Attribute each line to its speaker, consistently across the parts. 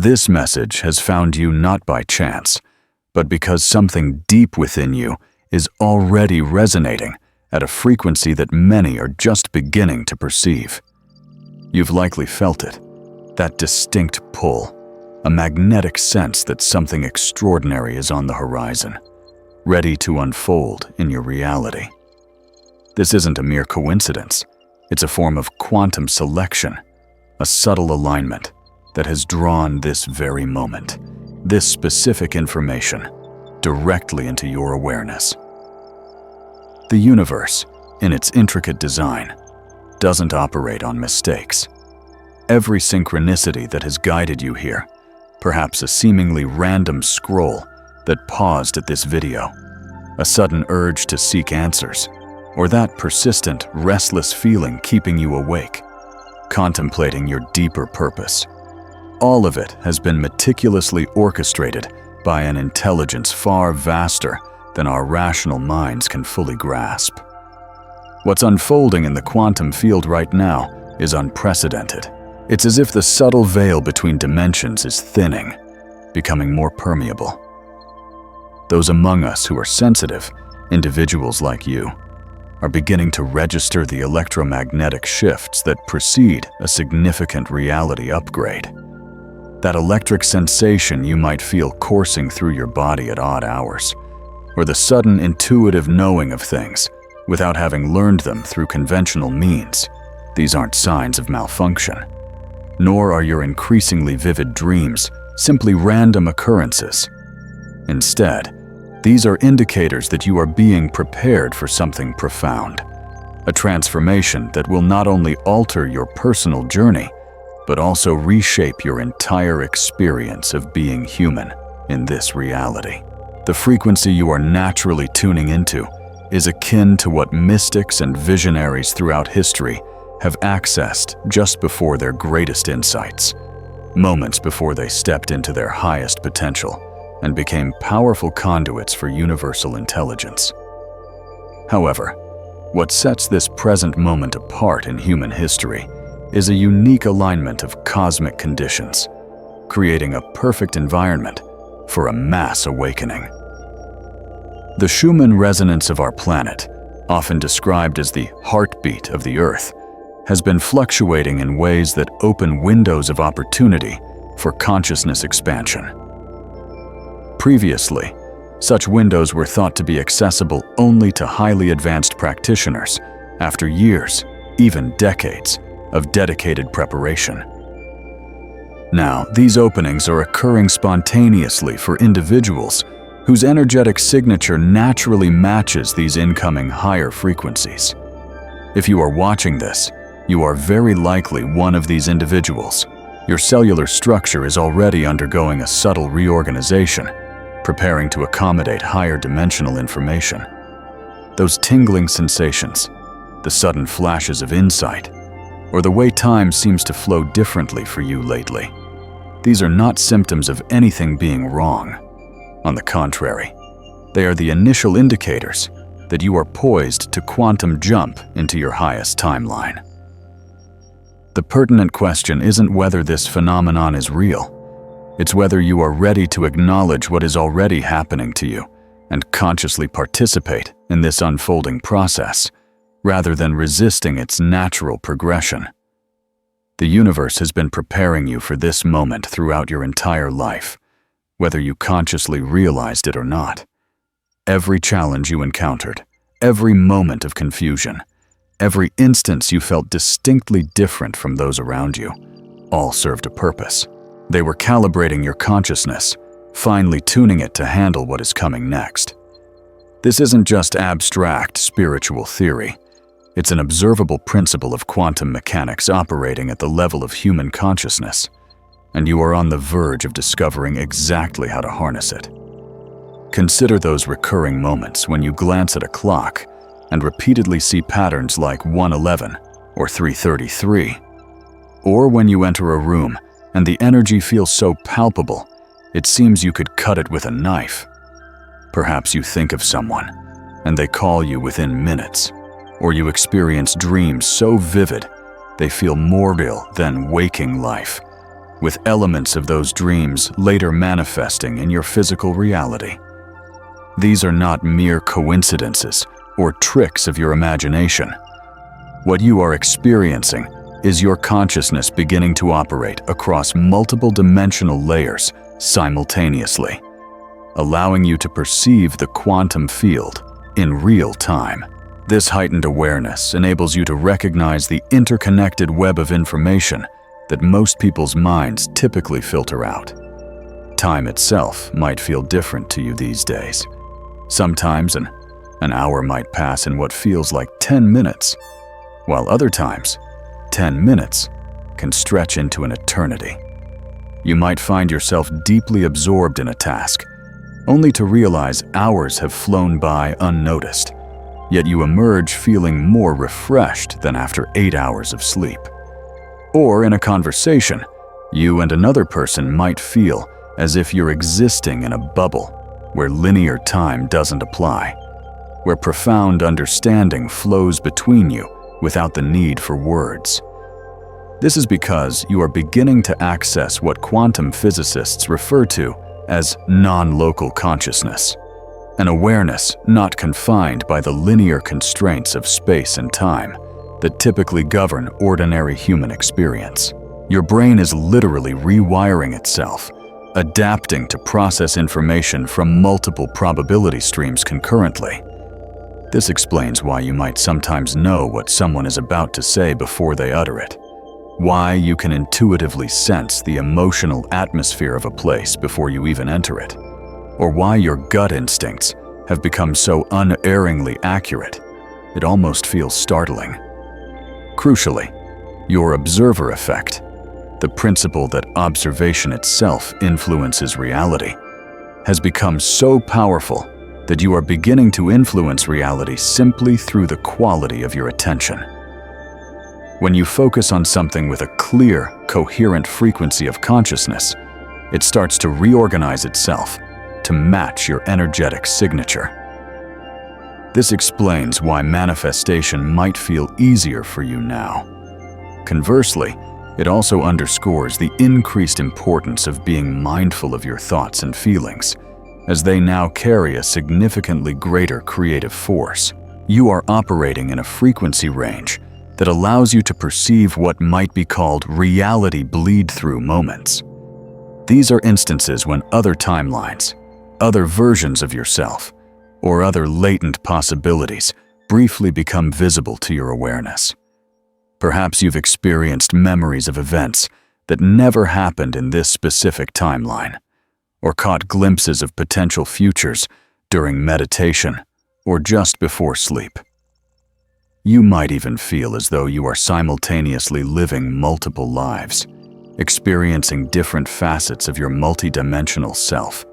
Speaker 1: This message has found you not by chance, but because something deep within you is already resonating at a frequency that many are just beginning to perceive. You've likely felt it, that distinct pull, a magnetic sense that something extraordinary is on the horizon, ready to unfold in your reality. This isn't a mere coincidence. It's a form of quantum selection, a subtle alignment that has drawn this very moment, this specific information, directly into your awareness. The universe, in its intricate design, doesn't operate on mistakes. Every synchronicity that has guided you here, perhaps a seemingly random scroll that paused at this video, a sudden urge to seek answers, or that persistent, restless feeling keeping you awake, contemplating your deeper purpose. All of it has been meticulously orchestrated by an intelligence far vaster than our rational minds can fully grasp. What's unfolding in the quantum field right now is unprecedented. It's as if the subtle veil between dimensions is thinning, becoming more permeable. Those among us who are sensitive, individuals like you, are beginning to register the electromagnetic shifts that precede a significant reality upgrade. That electric sensation you might feel coursing through your body at odd hours, or the sudden intuitive knowing of things without having learned them through conventional means. These aren't signs of malfunction, nor are your increasingly vivid dreams simply random occurrences. Instead, these are indicators that you are being prepared for something profound, a transformation that will not only alter your personal journey, but also reshape your entire experience of being human in this reality. The frequency you are naturally tuning into is akin to what mystics and visionaries throughout history have accessed just before their greatest insights, moments before they stepped into their highest potential and became powerful conduits for universal intelligence. However, what sets this present moment apart in human history is a unique alignment of cosmic conditions, creating a perfect environment for a mass awakening. The Schumann resonance of our planet, often described as the heartbeat of the Earth, has been fluctuating in ways that open windows of opportunity for consciousness expansion. Previously, such windows were thought to be accessible only to highly advanced practitioners after years, even decades, of dedicated preparation. Now, these openings are occurring spontaneously for individuals whose energetic signature naturally matches these incoming higher frequencies. If you are watching this, you are very likely one of these individuals. Your cellular structure is already undergoing a subtle reorganization, preparing to accommodate higher dimensional information. Those tingling sensations, the sudden flashes of insight, or the way time seems to flow differently for you lately, these are not symptoms of anything being wrong. On the contrary, they are the initial indicators that you are poised to quantum jump into your highest timeline. The pertinent question isn't whether this phenomenon is real. It's whether you are ready to acknowledge what is already happening to you and consciously participate in this unfolding process, rather than resisting its natural progression. The universe has been preparing you for this moment throughout your entire life, whether you consciously realized it or not. Every challenge you encountered, every moment of confusion, every instance you felt distinctly different from those around you, all served a purpose. They were calibrating your consciousness, finely tuning it to handle what is coming next. This isn't just abstract spiritual theory. It's an observable principle of quantum mechanics operating at the level of human consciousness, and you are on the verge of discovering exactly how to harness it. Consider those recurring moments when you glance at a clock and repeatedly see patterns like 1:11 or 3:33, or when you enter a room and the energy feels so palpable, it seems you could cut it with a knife. Perhaps you think of someone, and they call you within minutes, or you experience dreams so vivid they feel more real than waking life, with elements of those dreams later manifesting in your physical reality. These are not mere coincidences or tricks of your imagination. What you are experiencing is your consciousness beginning to operate across multiple dimensional layers simultaneously, allowing you to perceive the quantum field in real time. This heightened awareness enables you to recognize the interconnected web of information that most people's minds typically filter out. Time itself might feel different to you these days. Sometimes an hour might pass in what feels like 10 minutes, while other times, 10 minutes can stretch into an eternity. You might find yourself deeply absorbed in a task, only to realize hours have flown by unnoticed, yet you emerge feeling more refreshed than after 8 hours of sleep. Or in a conversation, you and another person might feel as if you're existing in a bubble where linear time doesn't apply, where profound understanding flows between you without the need for words. This is because you are beginning to access what quantum physicists refer to as non-local consciousness, an awareness not confined by the linear constraints of space and time that typically govern ordinary human experience. Your brain is literally rewiring itself, adapting to process information from multiple probability streams concurrently. This explains why you might sometimes know what someone is about to say before they utter it, why you can intuitively sense the emotional atmosphere of a place before you even enter it, or why your gut instincts have become so unerringly accurate it almost feels startling. Crucially, your observer effect, the principle that observation itself influences reality, has become so powerful that you are beginning to influence reality simply through the quality of your attention. When you focus on something with a clear, coherent frequency of consciousness, it starts to reorganize itself to match your energetic signature. This explains why manifestation might feel easier for you now. Conversely, it also underscores the increased importance of being mindful of your thoughts and feelings, as they now carry a significantly greater creative force. You are operating in a frequency range that allows you to perceive what might be called reality bleed-through moments. These are instances when other timelines, other versions of yourself, or other latent possibilities briefly become visible to your awareness. Perhaps you've experienced memories of events that never happened in this specific timeline, or caught glimpses of potential futures during meditation or just before sleep. You might even feel as though you are simultaneously living multiple lives, experiencing different facets of your multidimensional self.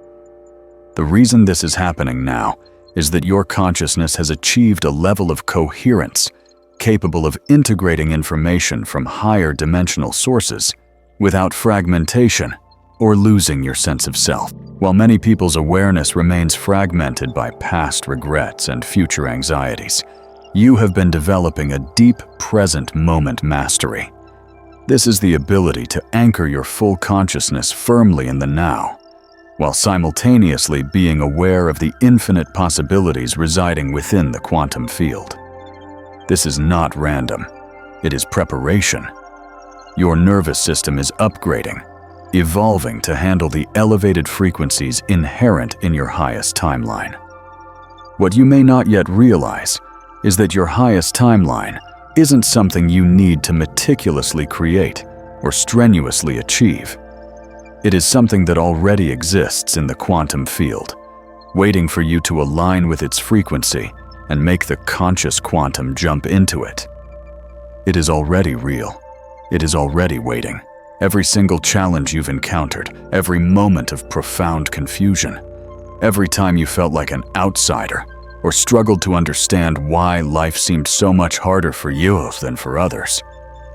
Speaker 1: The reason this is happening now is that your consciousness has achieved a level of coherence capable of integrating information from higher dimensional sources without fragmentation or losing your sense of self. While many people's awareness remains fragmented by past regrets and future anxieties, you have been developing a deep present moment mastery. This is the ability to anchor your full consciousness firmly in the now, while simultaneously being aware of the infinite possibilities residing within the quantum field. This is not random. It is preparation. Your nervous system is upgrading, evolving to handle the elevated frequencies inherent in your highest timeline. What you may not yet realize is that your highest timeline isn't something you need to meticulously create or strenuously achieve. It is something that already exists in the quantum field, waiting for you to align with its frequency and make the conscious quantum jump into it. It is already real. It is already waiting. Every single challenge you've encountered, every moment of profound confusion, every time you felt like an outsider or struggled to understand why life seemed so much harder for you than for others,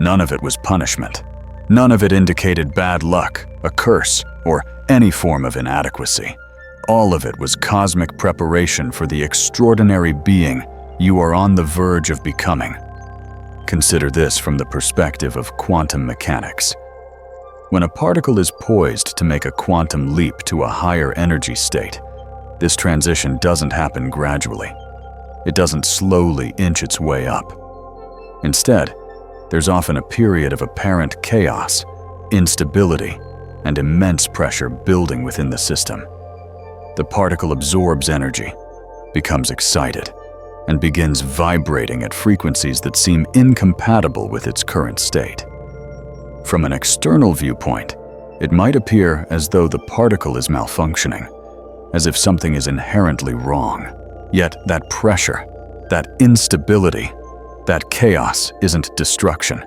Speaker 1: none of it was punishment. None of it indicated bad luck, a curse, or any form of inadequacy. All of it was cosmic preparation for the extraordinary being you are on the verge of becoming. Consider this from the perspective of quantum mechanics. When a particle is poised to make a quantum leap to a higher energy state, this transition doesn't happen gradually. It doesn't slowly inch its way up. Instead, there's often a period of apparent chaos, instability, and immense pressure building within the system. The particle absorbs energy, becomes excited, and begins vibrating at frequencies that seem incompatible with its current state. From an external viewpoint, it might appear as though the particle is malfunctioning, as if something is inherently wrong. Yet that pressure, that instability, that chaos isn't destruction.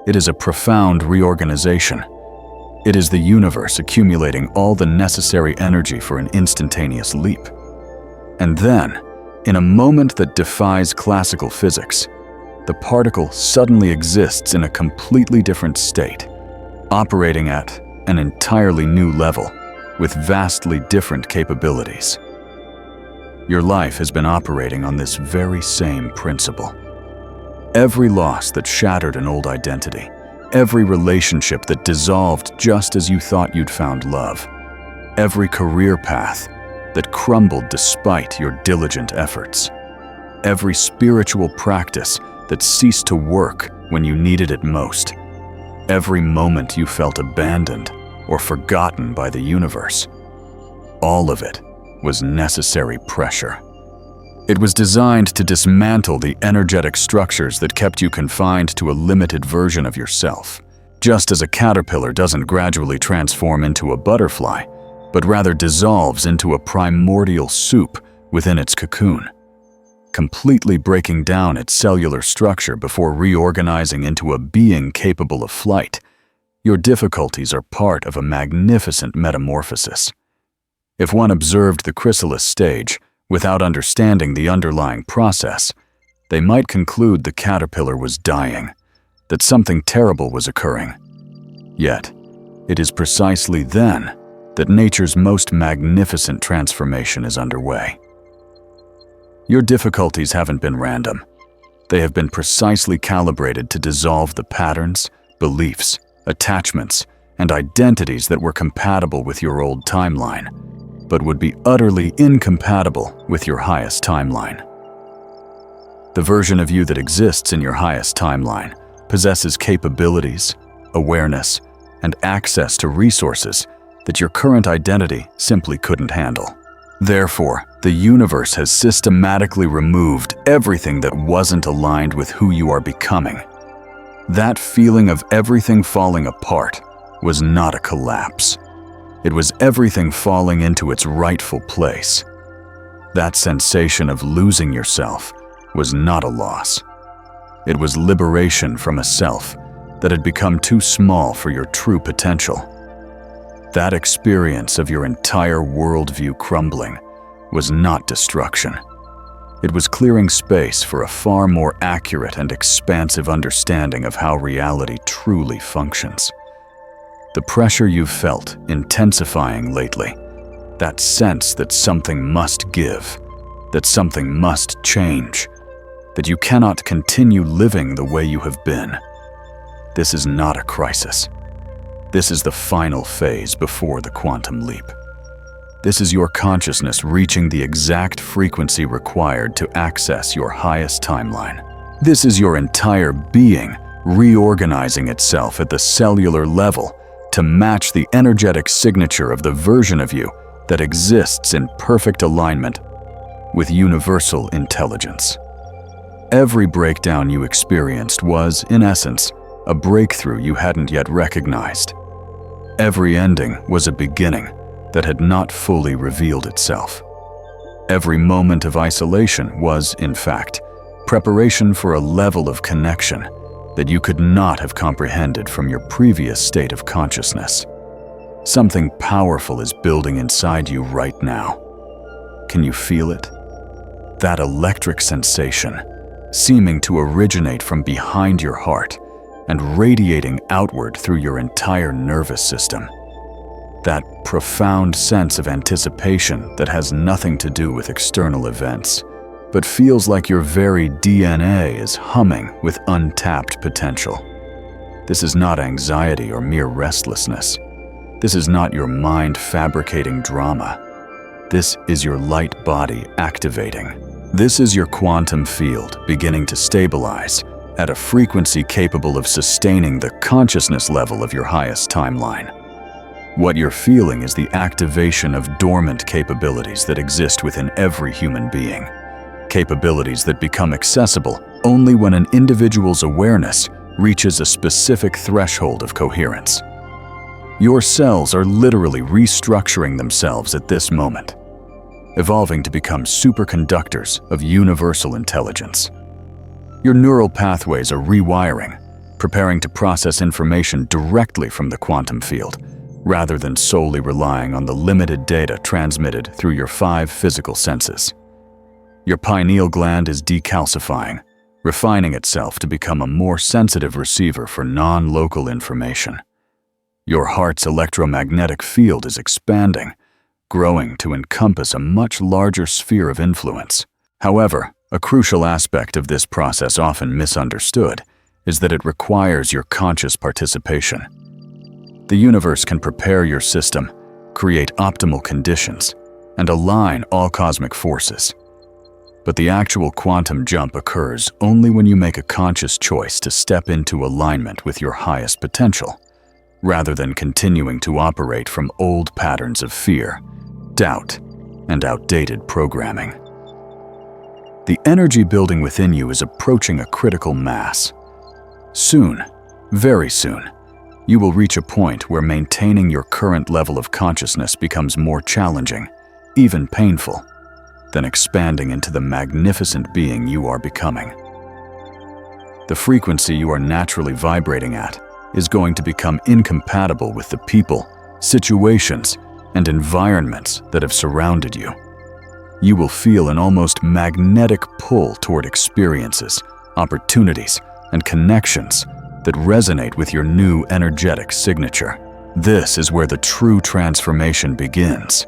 Speaker 1: It is a profound reorganization. It is the universe accumulating all the necessary energy for an instantaneous leap. And then, in a moment that defies classical physics, the particle suddenly exists in a completely different state, operating at an entirely new level with vastly different capabilities. Your life has been operating on this very same principle. Every loss that shattered an old identity, every relationship that dissolved just as you thought you'd found love, every career path that crumbled despite your diligent efforts, every spiritual practice that ceased to work when you needed it most, every moment you felt abandoned or forgotten by the universe, all of it was necessary pressure. It was designed to dismantle the energetic structures that kept you confined to a limited version of yourself. Just as a caterpillar doesn't gradually transform into a butterfly, but rather dissolves into a primordial soup within its cocoon, completely breaking down its cellular structure before reorganizing into a being capable of flight, your difficulties are part of a magnificent metamorphosis. If one observed the chrysalis stage without understanding the underlying process, they might conclude the caterpillar was dying, that something terrible was occurring. Yet, it is precisely then that nature's most magnificent transformation is underway. Your difficulties haven't been random. They have been precisely calibrated to dissolve the patterns, beliefs, attachments, and identities that were compatible with your old timeline, but would be utterly incompatible with your highest timeline. The version of you that exists in your highest timeline possesses capabilities, awareness, and access to resources that your current identity simply couldn't handle. Therefore, the universe has systematically removed everything that wasn't aligned with who you are becoming. That feeling of everything falling apart was not a collapse. It was everything falling into its rightful place. That sensation of losing yourself was not a loss. It was liberation from a self that had become too small for your true potential. That experience of your entire worldview crumbling was not destruction. It was clearing space for a far more accurate and expansive understanding of how reality truly functions. The pressure you've felt intensifying lately, that sense that something must give, that something must change, that you cannot continue living the way you have been. This is not a crisis. This is the final phase before the quantum leap. This is your consciousness reaching the exact frequency required to access your highest timeline. This is your entire being reorganizing itself at the cellular level to match the energetic signature of the version of you that exists in perfect alignment with universal intelligence. Every breakdown you experienced was, in essence, a breakthrough you hadn't yet recognized. Every ending was a beginning that had not fully revealed itself. Every moment of isolation was, in fact, preparation for a level of connection that you could not have comprehended from your previous state of consciousness. Something powerful is building inside you right now. Can you feel it? That electric sensation, seeming to originate from behind your heart and radiating outward through your entire nervous system. That profound sense of anticipation that has nothing to do with external events, but feels like your very DNA is humming with untapped potential. This is not anxiety or mere restlessness. This is not your mind fabricating drama. This is your light body activating. This is your quantum field beginning to stabilize at a frequency capable of sustaining the consciousness level of your highest timeline. What you're feeling is the activation of dormant capabilities that exist within every human being. Capabilities that become accessible only when an individual's awareness reaches a specific threshold of coherence. Your cells are literally restructuring themselves at this moment, evolving to become superconductors of universal intelligence. Your neural pathways are rewiring, preparing to process information directly from the quantum field, rather than solely relying on the limited data transmitted through your 5 physical senses. Your pineal gland is decalcifying, refining itself to become a more sensitive receiver for non-local information. Your heart's electromagnetic field is expanding, growing to encompass a much larger sphere of influence. However, a crucial aspect of this process often misunderstood is that it requires your conscious participation. The universe can prepare your system, create optimal conditions, and align all cosmic forces. But the actual quantum jump occurs only when you make a conscious choice to step into alignment with your highest potential, rather than continuing to operate from old patterns of fear, doubt, and outdated programming. The energy building within you is approaching a critical mass. Soon, very soon, you will reach a point where maintaining your current level of consciousness becomes more challenging, even painful, than expanding into the magnificent being you are becoming. The frequency you are naturally vibrating at is going to become incompatible with the people, situations, and environments that have surrounded you. You will feel an almost magnetic pull toward experiences, opportunities, and connections that resonate with your new energetic signature. This is where the true transformation begins.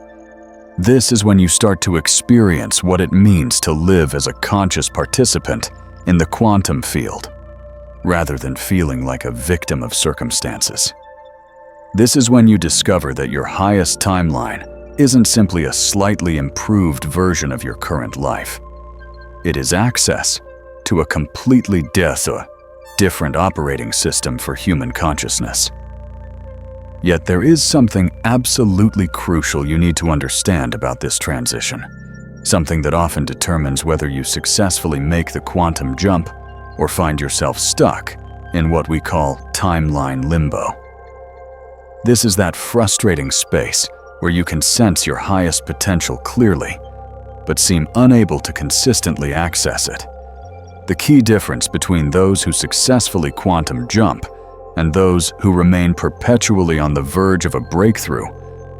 Speaker 1: This is when you start to experience what it means to live as a conscious participant in the quantum field, rather than feeling like a victim of circumstances. This is when you discover that your highest timeline isn't simply a slightly improved version of your current life. It is access to a completely different operating system for human consciousness. Yet there is something absolutely crucial you need to understand about this transition, something that often determines whether you successfully make the quantum jump or find yourself stuck in what we call timeline limbo. This is that frustrating space where you can sense your highest potential clearly, but seem unable to consistently access it. The key difference between those who successfully quantum jump and those who remain perpetually on the verge of a breakthrough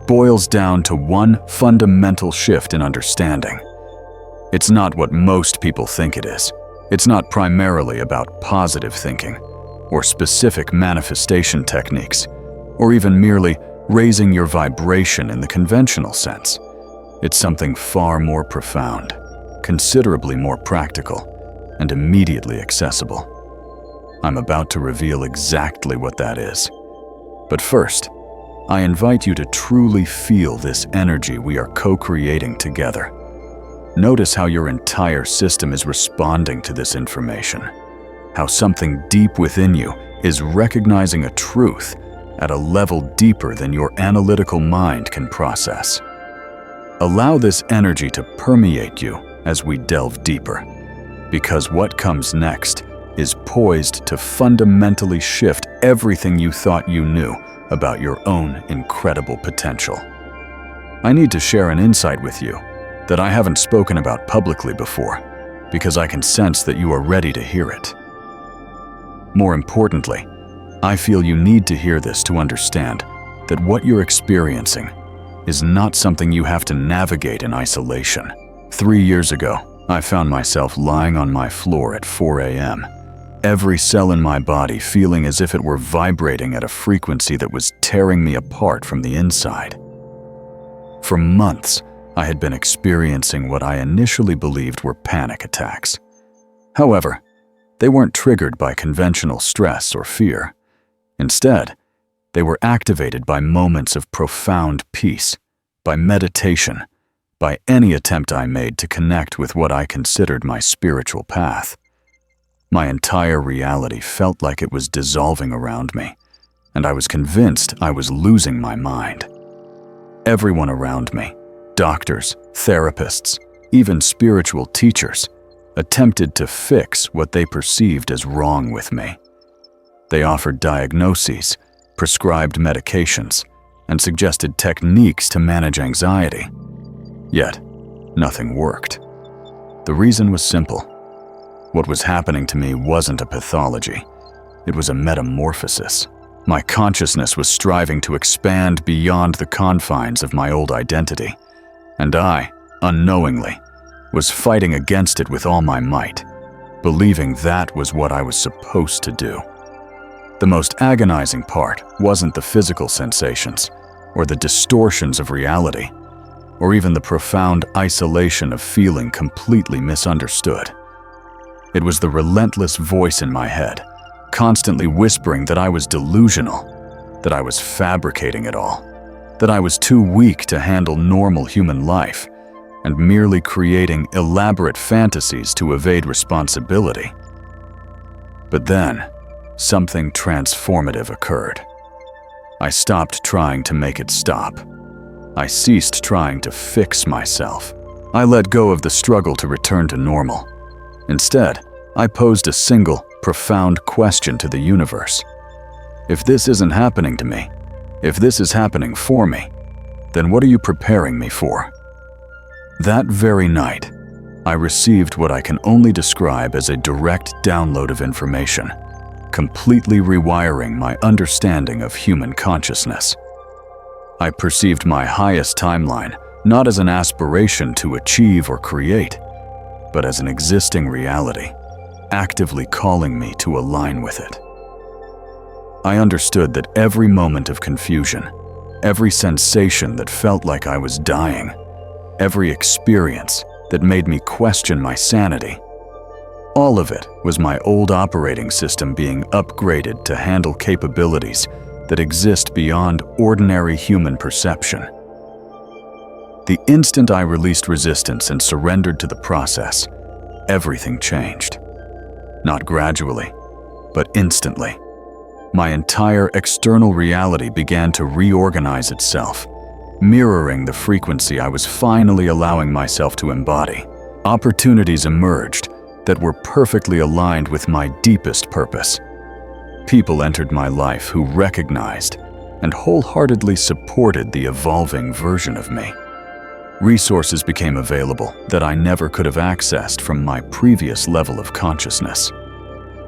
Speaker 1: boils down to one fundamental shift in understanding. It's not what most people think it is. It's not primarily about positive thinking or specific manifestation techniques, or even merely raising your vibration in the conventional sense. It's something far more profound, considerably more practical, and immediately accessible. I'm about to reveal exactly what that is. But first, I invite you to truly feel this energy we are co-creating together. Notice how your entire system is responding to this information, how something deep within you is recognizing a truth at a level deeper than your analytical mind can process. Allow this energy to permeate you as we delve deeper, because what comes next is poised to fundamentally shift everything you thought you knew about your own incredible potential. I need to share an insight with you that I haven't spoken about publicly before, because I can sense that you are ready to hear it. More importantly, I feel you need to hear this to understand that what you're experiencing is not something you have to navigate in isolation. 3 years ago, I found myself lying on my floor at 4 a.m., every cell in my body feeling as if it were vibrating at a frequency that was tearing me apart from the inside. For months, I had been experiencing what I initially believed were panic attacks. However, they weren't triggered by conventional stress or fear. Instead, they were activated by moments of profound peace, by meditation, by any attempt I made to connect with what I considered my spiritual path. My entire reality felt like it was dissolving around me, and I was convinced I was losing my mind. Everyone around me, doctors, therapists, even spiritual teachers, attempted to fix what they perceived as wrong with me. They offered diagnoses, prescribed medications, and suggested techniques to manage anxiety. Yet, nothing worked. The reason was simple. What was happening to me wasn't a pathology. It was a metamorphosis. My consciousness was striving to expand beyond the confines of my old identity, and I, unknowingly, was fighting against it with all my might, believing that was what I was supposed to do. The most agonizing part wasn't the physical sensations, or the distortions of reality, or even the profound isolation of feeling completely misunderstood. It was the relentless voice in my head, constantly whispering that I was delusional, that I was fabricating it all, that I was too weak to handle normal human life, and merely creating elaborate fantasies to evade responsibility. But then, something transformative occurred. I stopped trying to make it stop. I ceased trying to fix myself. I let go of the struggle to return to normal. Instead, I posed a single, profound question to the universe. If this isn't happening to me, if this is happening for me, then what are you preparing me for? That very night, I received what I can only describe as a direct download of information, completely rewiring my understanding of human consciousness. I perceived my highest timeline not as an aspiration to achieve or create, but as an existing reality, actively calling me to align with it. I understood that every moment of confusion, every sensation that felt like I was dying, every experience that made me question my sanity, all of it was my old operating system being upgraded to handle capabilities that exist beyond ordinary human perception. The instant I released resistance and surrendered to the process, everything changed. Not gradually, but instantly. My entire external reality began to reorganize itself, mirroring the frequency I was finally allowing myself to embody. Opportunities emerged that were perfectly aligned with my deepest purpose. People entered my life who recognized and wholeheartedly supported the evolving version of me. Resources became available that I never could have accessed from my previous level of consciousness.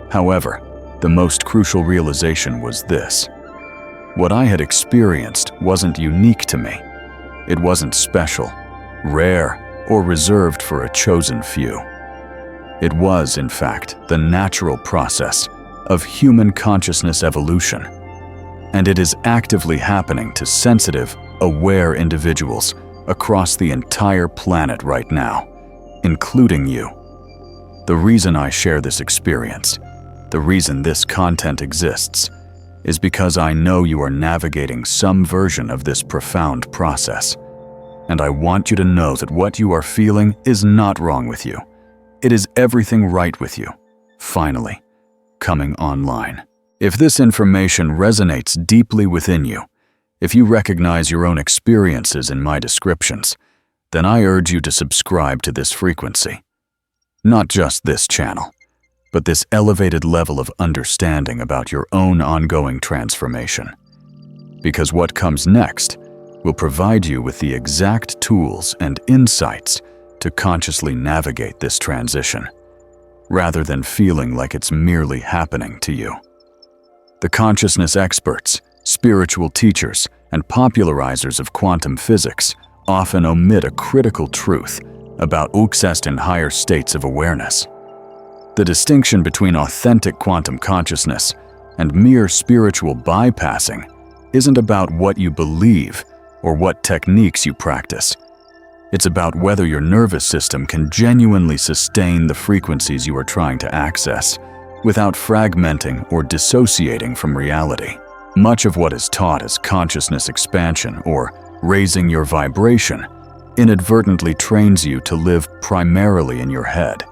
Speaker 1: However, the most crucial realization was this. What I had experienced wasn't unique to me. It wasn't special, rare, or reserved for a chosen few. It was, in fact, the natural process of human consciousness evolution, and it is actively happening to sensitive, aware individuals across the entire planet right now, including you. The reason I share this experience, the reason this content exists, is because I know you are navigating some version of this profound process, and I want you to know that what you are feeling is not wrong with you. It is everything right with you, finally, coming online. If this information resonates deeply within you, if you recognize your own experiences in my descriptions, then I urge you to subscribe to this frequency. Not just this channel, but this elevated level of understanding about your own ongoing transformation. Because what comes next will provide you with the exact tools and insights to consciously navigate this transition, rather than feeling like it's merely happening to you. The consciousness experts, spiritual teachers, and popularizers of quantum physics often omit a critical truth about access in higher states of awareness. The distinction between authentic quantum consciousness and mere spiritual bypassing isn't about what you believe or what techniques you practice. It's about whether your nervous system can genuinely sustain the frequencies you are trying to access, without fragmenting or dissociating from reality. Much of what is taught as consciousness expansion or raising your vibration inadvertently trains you to live primarily in your head,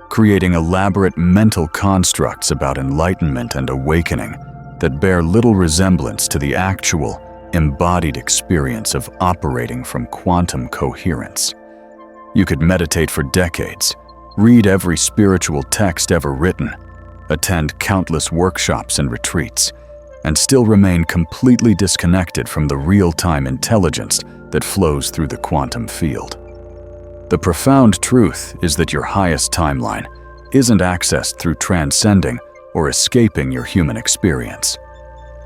Speaker 1: creating elaborate mental constructs about enlightenment and awakening that bear little resemblance to the actual, embodied experience of operating from quantum coherence. You could meditate for decades, read every spiritual text ever written, attend countless workshops and retreats, and still remain completely disconnected from the real-time intelligence that flows through the quantum field. The profound truth is that your highest timeline isn't accessed through transcending or escaping your human experience.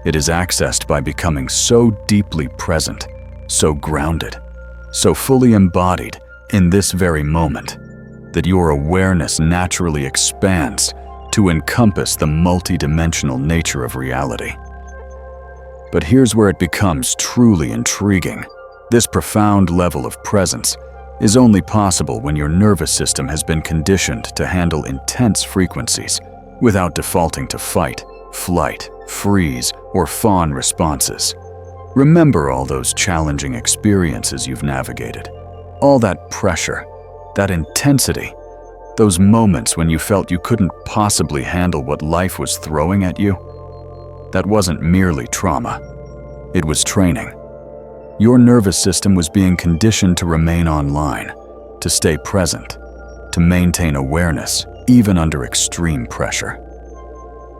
Speaker 1: It is accessed by becoming so deeply present, so grounded, so fully embodied in this very moment that your awareness naturally expands to encompass the multidimensional nature of reality. But here's where it becomes truly intriguing. This profound level of presence is only possible when your nervous system has been conditioned to handle intense frequencies without defaulting to fight, flight, freeze, or fawn responses. Remember all those challenging experiences you've navigated, all that pressure, that intensity, those moments when you felt you couldn't possibly handle what life was throwing at you. That wasn't merely trauma. It was training. Your nervous system was being conditioned to remain online, to stay present, to maintain awareness, even under extreme pressure.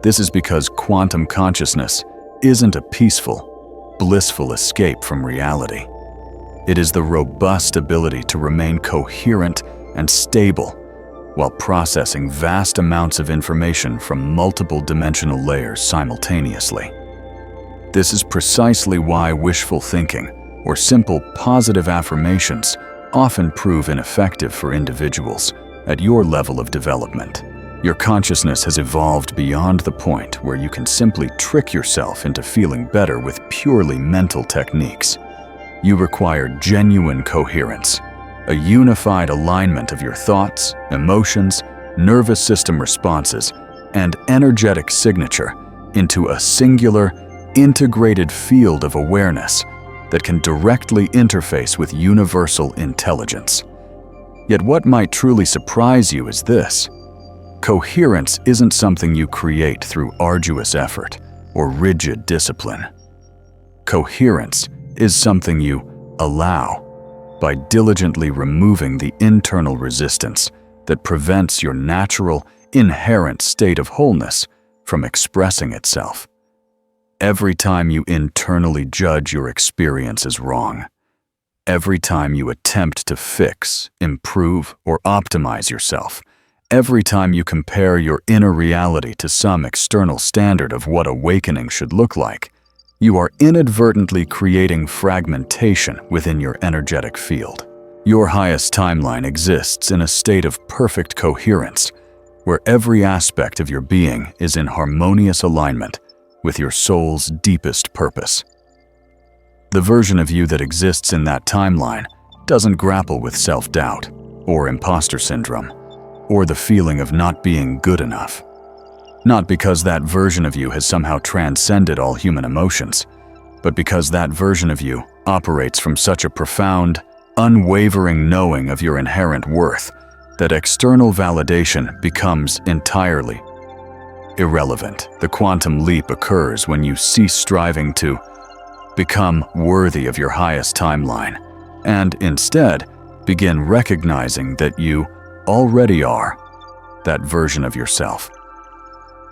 Speaker 1: This is because quantum consciousness isn't a peaceful, blissful escape from reality. It is the robust ability to remain coherent and stable while processing vast amounts of information from multiple dimensional layers simultaneously. This is precisely why wishful thinking or simple positive affirmations often prove ineffective for individuals at your level of development. Your consciousness has evolved beyond the point where you can simply trick yourself into feeling better with purely mental techniques. You require genuine coherence, a unified alignment of your thoughts, emotions, nervous system responses, and energetic signature into a singular, integrated field of awareness that can directly interface with universal intelligence. Yet what might truly surprise you is this: coherence isn't something you create through arduous effort or rigid discipline. Coherence is something you allow by diligently removing the internal resistance that prevents your natural, inherent state of wholeness from expressing itself. Every time you internally judge your experience as wrong, every time you attempt to fix, improve, or optimize yourself, every time you compare your inner reality to some external standard of what awakening should look like, you are inadvertently creating fragmentation within your energetic field. Your highest timeline exists in a state of perfect coherence, where every aspect of your being is in harmonious alignment with your soul's deepest purpose. The version of you that exists in that timeline doesn't grapple with self-doubt or imposter syndrome or the feeling of not being good enough. Not because that version of you has somehow transcended all human emotions, but because that version of you operates from such a profound, unwavering knowing of your inherent worth that external validation becomes entirely irrelevant. The quantum leap occurs when you cease striving to become worthy of your highest timeline and instead begin recognizing that you already are that version of yourself.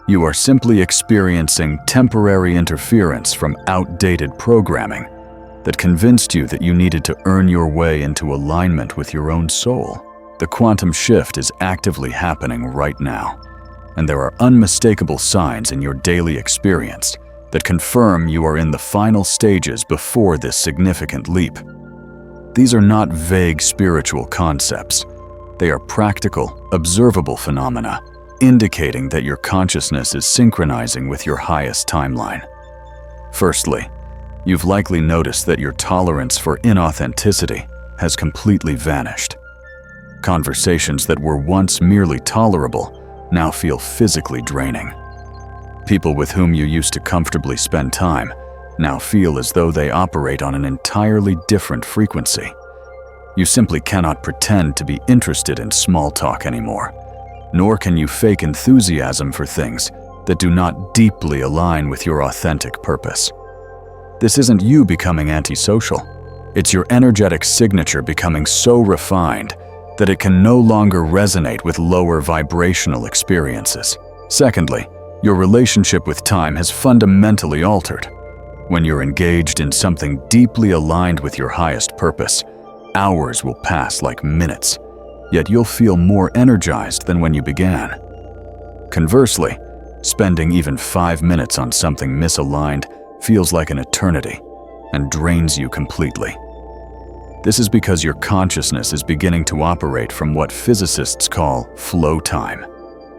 Speaker 1: You are simply experiencing temporary interference from outdated programming that convinced you that you needed to earn your way into alignment with your own soul. The quantum shift is actively happening right now, and there are unmistakable signs in your daily experience that confirm you are in the final stages before this significant leap. These are not vague spiritual concepts. They are practical, observable phenomena, indicating that your consciousness is synchronizing with your highest timeline. Firstly, you've likely noticed that your tolerance for inauthenticity has completely vanished. Conversations that were once merely tolerable now feel physically draining. People with whom you used to comfortably spend time now feel as though they operate on an entirely different frequency. You simply cannot pretend to be interested in small talk anymore, nor can you fake enthusiasm for things that do not deeply align with your authentic purpose. This isn't you becoming antisocial. It's your energetic signature becoming so refined that it can no longer resonate with lower vibrational experiences. Secondly, your relationship with time has fundamentally altered. When you're engaged in something deeply aligned with your highest purpose, hours will pass like minutes, yet you'll feel more energized than when you began. Conversely, spending even 5 minutes on something misaligned feels like an eternity and drains you completely. This is because your consciousness is beginning to operate from what physicists call flow time,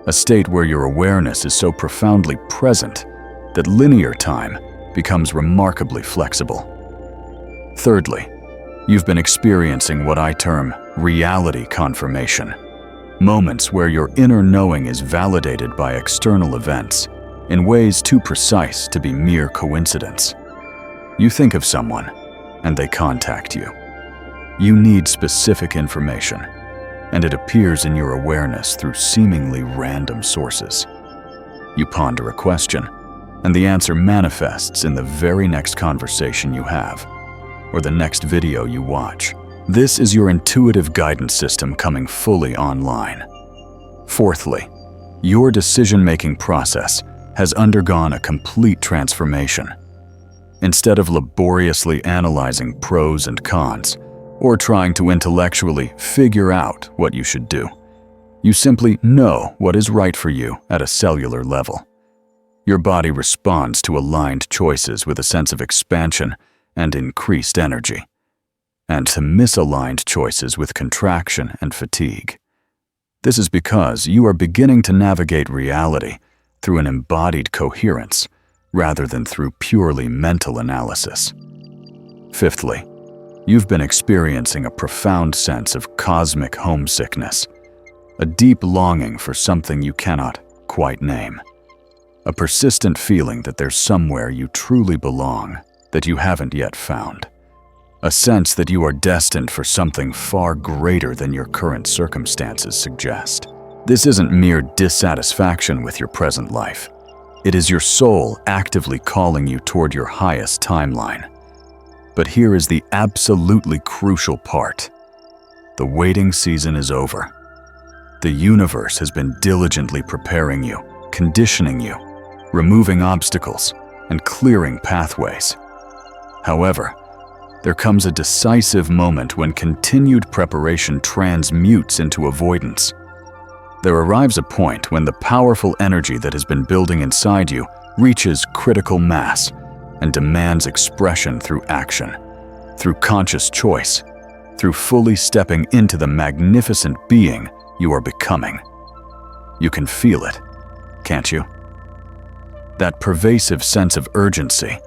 Speaker 1: a state where your awareness is so profoundly present that linear time becomes remarkably flexible. Thirdly, you've been experiencing what I term reality confirmation, moments where your inner knowing is validated by external events in ways too precise to be mere coincidence. You think of someone, and they contact you. You need specific information, and it appears in your awareness through seemingly random sources. You ponder a question, and the answer manifests in the very next conversation you have, or the next video you watch. This is your intuitive guidance system coming fully online. Fourthly, your decision-making process has undergone a complete transformation. Instead of laboriously analyzing pros and cons, or trying to intellectually figure out what you should do, you simply know what is right for you at a cellular level. Your body responds to aligned choices with a sense of expansion and increased energy, and to misaligned choices with contraction and fatigue. This is because you are beginning to navigate reality through an embodied coherence rather than through purely mental analysis. Fifthly, you've been experiencing a profound sense of cosmic homesickness, a deep longing for something you cannot quite name, a persistent feeling that there's somewhere you truly belong that you haven't yet found, a sense that you are destined for something far greater than your current circumstances suggest. This isn't mere dissatisfaction with your present life. It is your soul actively calling you toward your highest timeline. But here is the absolutely crucial part. The waiting season is over. The universe has been diligently preparing you, conditioning you, removing obstacles, and clearing pathways. However, there comes a decisive moment when continued preparation transmutes into avoidance. There arrives a point when the powerful energy that has been building inside you reaches critical mass and demands expression through action, through conscious choice, through fully stepping into the magnificent being you are becoming. You can feel it, can't you? That pervasive sense of urgency,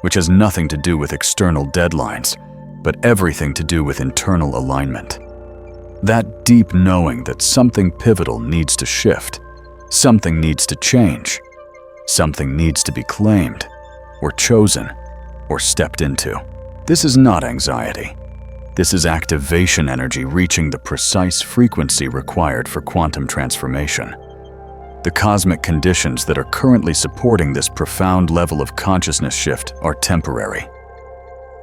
Speaker 1: which has nothing to do with external deadlines, but everything to do with internal alignment. That deep knowing that something pivotal needs to shift, something needs to change, something needs to be claimed, or chosen, or stepped into. This is not anxiety. This is activation energy reaching the precise frequency required for quantum transformation. The cosmic conditions that are currently supporting this profound level of consciousness shift are temporary.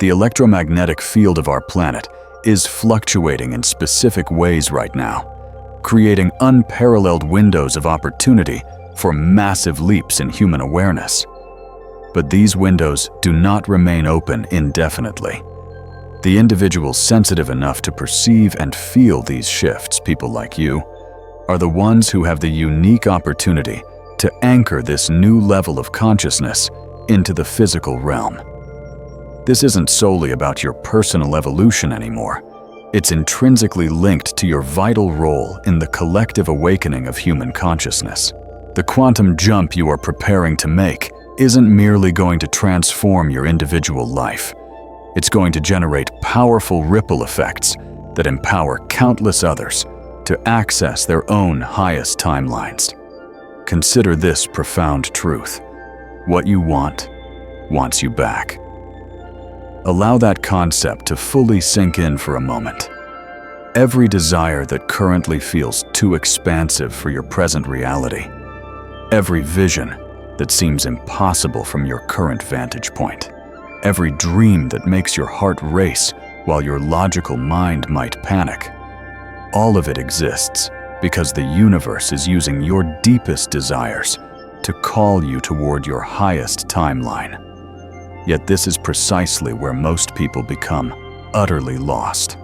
Speaker 1: The electromagnetic field of our planet is fluctuating in specific ways right now, creating unparalleled windows of opportunity for massive leaps in human awareness. But these windows do not remain open indefinitely. The individuals sensitive enough to perceive and feel these shifts, people like you, are the ones who have the unique opportunity to anchor this new level of consciousness into the physical realm. This isn't solely about your personal evolution anymore. It's intrinsically linked to your vital role in the collective awakening of human consciousness. The quantum jump you are preparing to make isn't merely going to transform your individual life. It's going to generate powerful ripple effects that empower countless others to access their own highest timelines. consider this profound truth. What you want, wants you back. Allow that concept to fully sink in for a moment. Every desire that currently feels too expansive for your present reality, every vision that seems impossible from your current vantage point, every dream that makes your heart race while your logical mind might panic, all of it exists because the universe is using your deepest desires to call you toward your highest timeline. Yet this is precisely where most people become utterly lost.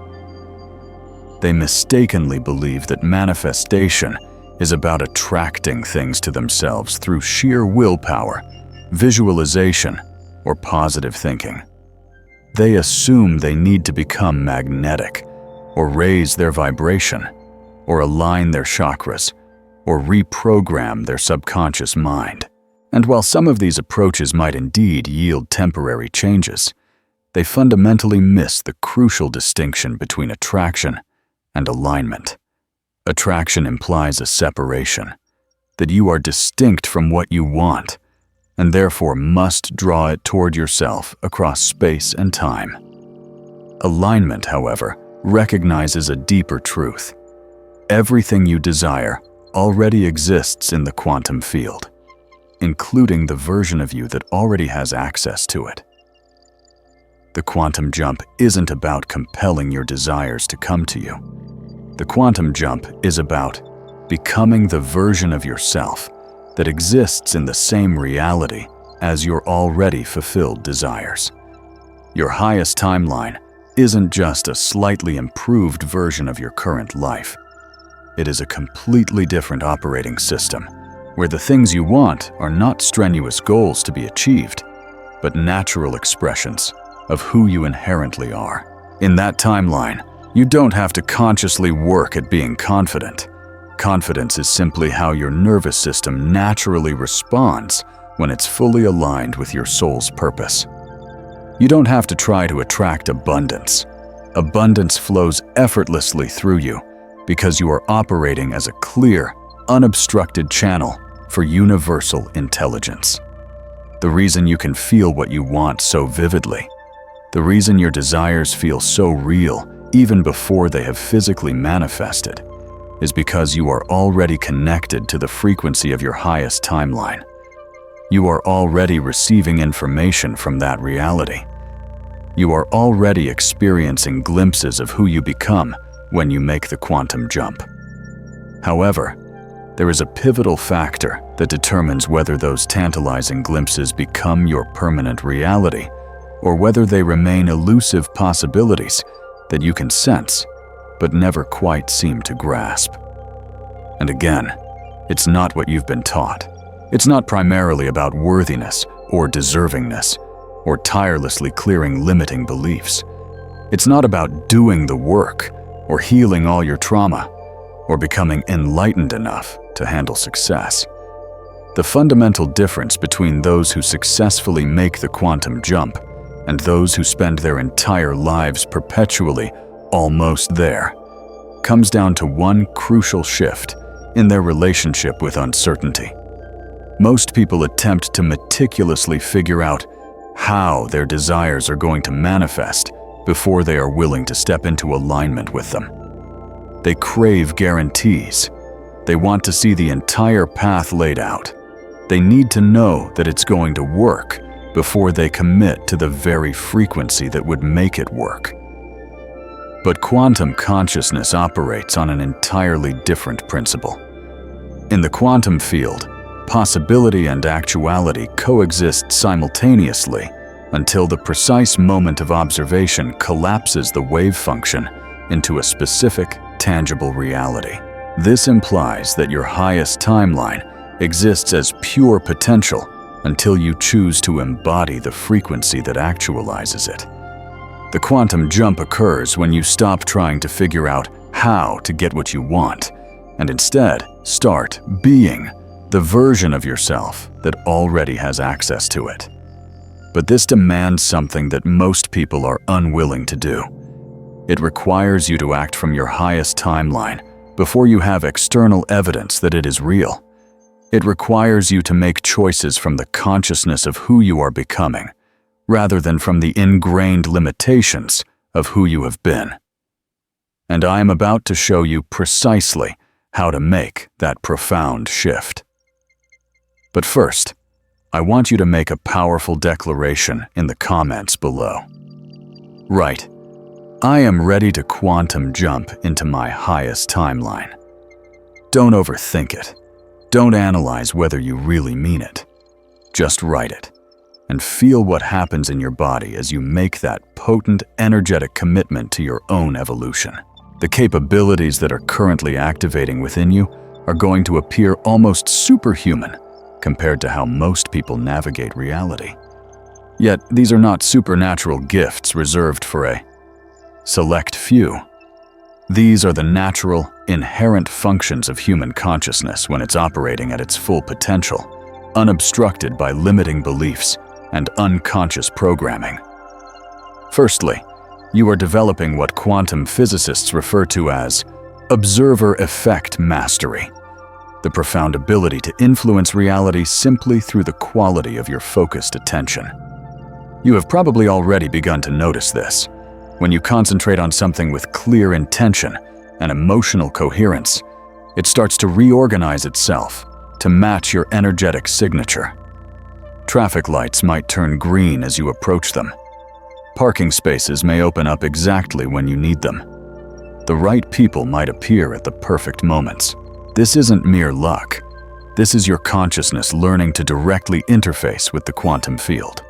Speaker 1: They mistakenly believe that manifestation is about attracting things to themselves through sheer willpower, visualization, or positive thinking. They assume they need to become magnetic, or raise their vibration, or align their chakras, or reprogram their subconscious mind. And while some of these approaches might indeed yield temporary changes, they fundamentally miss the crucial distinction between attraction and alignment. Attraction implies a separation, that you are distinct from what you want, and therefore must draw it toward yourself across space and time. Alignment, however, recognizes a deeper truth. Everything you desire already exists in the quantum field, including the version of you that already has access to it. The quantum jump isn't about compelling your desires to come to you. The quantum jump is about becoming the version of yourself that exists in the same reality as your already fulfilled desires. Your highest timeline isn't just a slightly improved version of your current life. It is a completely different operating system, where the things you want are not strenuous goals to be achieved, but natural expressions of who you inherently are. In that timeline, you don't have to consciously work at being confident. Confidence is simply how your nervous system naturally responds when it's fully aligned with your soul's purpose. You don't have to try to attract abundance. Abundance flows effortlessly through you because you are operating as a clear, unobstructed channel for universal intelligence. The reason you can feel what you want so vividly, the reason your desires feel so real even before they have physically manifested, is because you are already connected to the frequency of your highest timeline. You are already receiving information from that reality. You are already experiencing glimpses of who you become when you make the quantum jump. However, there is a pivotal factor that determines whether those tantalizing glimpses become your permanent reality, or whether they remain elusive possibilities that you can sense, but never quite seem to grasp. And again, it's not what you've been taught. It's not primarily about worthiness or deservingness, or tirelessly clearing limiting beliefs. It's not about doing the work, or healing all your trauma, or becoming enlightened enough to handle success. The fundamental difference between those who successfully make the quantum jump and those who spend their entire lives perpetually almost there comes down to one crucial shift in their relationship with uncertainty. Most people attempt to meticulously figure out how their desires are going to manifest before they are willing to step into alignment with them. They crave guarantees. They want to see the entire path laid out. They need to know that it's going to work before they commit to the very frequency that would make it work. But quantum consciousness operates on an entirely different principle. In the quantum field, possibility and actuality coexist simultaneously until the precise moment of observation collapses the wave function into a specific, tangible reality. This implies that your highest timeline exists as pure potential until you choose to embody the frequency that actualizes it. The quantum jump occurs when you stop trying to figure out how to get what you want, and instead start being the version of yourself that already has access to it. But this demands something that most people are unwilling to do. It requires you to act from your highest timeline before you have external evidence that it is real. It requires you to make choices from the consciousness of who you are becoming, rather than from the ingrained limitations of who you have been. And I am about to show you precisely how to make that profound shift. But first, I want you to make a powerful declaration in the comments below. Write, "I am ready to quantum jump into my highest timeline." Don't overthink it. Don't analyze whether you really mean it. Just write it, and feel what happens in your body as you make that potent, energetic commitment to your own evolution. The capabilities that are currently activating within you are going to appear almost superhuman compared to how most people navigate reality. Yet, these are not supernatural gifts reserved for a select few. These are the natural, inherent functions of human consciousness when it's operating at its full potential, unobstructed by limiting beliefs and unconscious programming. Firstly, you are developing what quantum physicists refer to as observer effect mastery, the profound ability to influence reality simply through the quality of your focused attention. You have probably already begun to notice this. When you concentrate on something with clear intention and emotional coherence, it starts to reorganize itself to match your energetic signature. Traffic lights might turn green as you approach them. Parking spaces may open up exactly when you need them. The right people might appear at the perfect moments. This isn't mere luck. This is your consciousness learning to directly interface with the quantum field.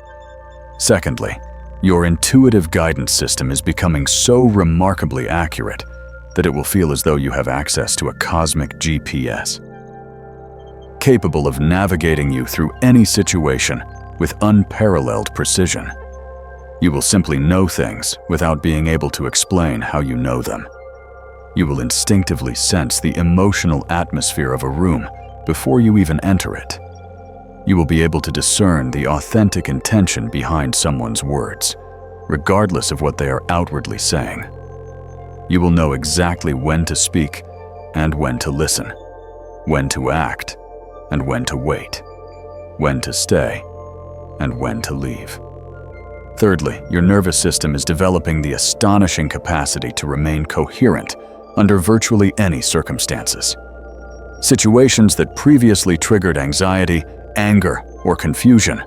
Speaker 1: Secondly, your intuitive guidance system is becoming so remarkably accurate that it will feel as though you have access to a cosmic GPS, capable of navigating you through any situation with unparalleled precision. You will simply know things without being able to explain how you know them. You will instinctively sense the emotional atmosphere of a room before you even enter it. You will be able to discern the authentic intention behind someone's words, regardless of what they are outwardly saying. You will know exactly when to speak and when to listen, when to act and when to wait, when to stay and when to leave. Thirdly, your nervous system is developing the astonishing capacity to remain coherent under virtually any circumstances. Situations that previously triggered anxiety, anger, or confusion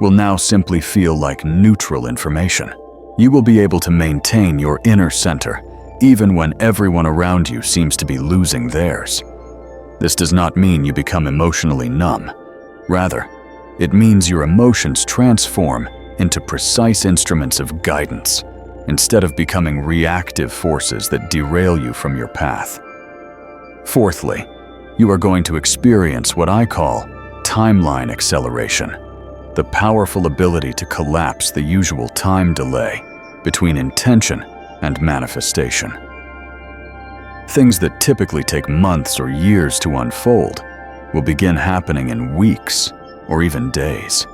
Speaker 1: will now simply feel like neutral information. You will be able to maintain your inner center even when everyone around you seems to be losing theirs. This does not mean you become emotionally numb. Rather, it means your emotions transform into precise instruments of guidance, instead of becoming reactive forces that derail you from your path. Fourthly, you are going to experience what I call timeline acceleration, the powerful ability to collapse the usual time delay between intention and manifestation. Things that typically take months or years to unfold will begin happening in weeks or even days.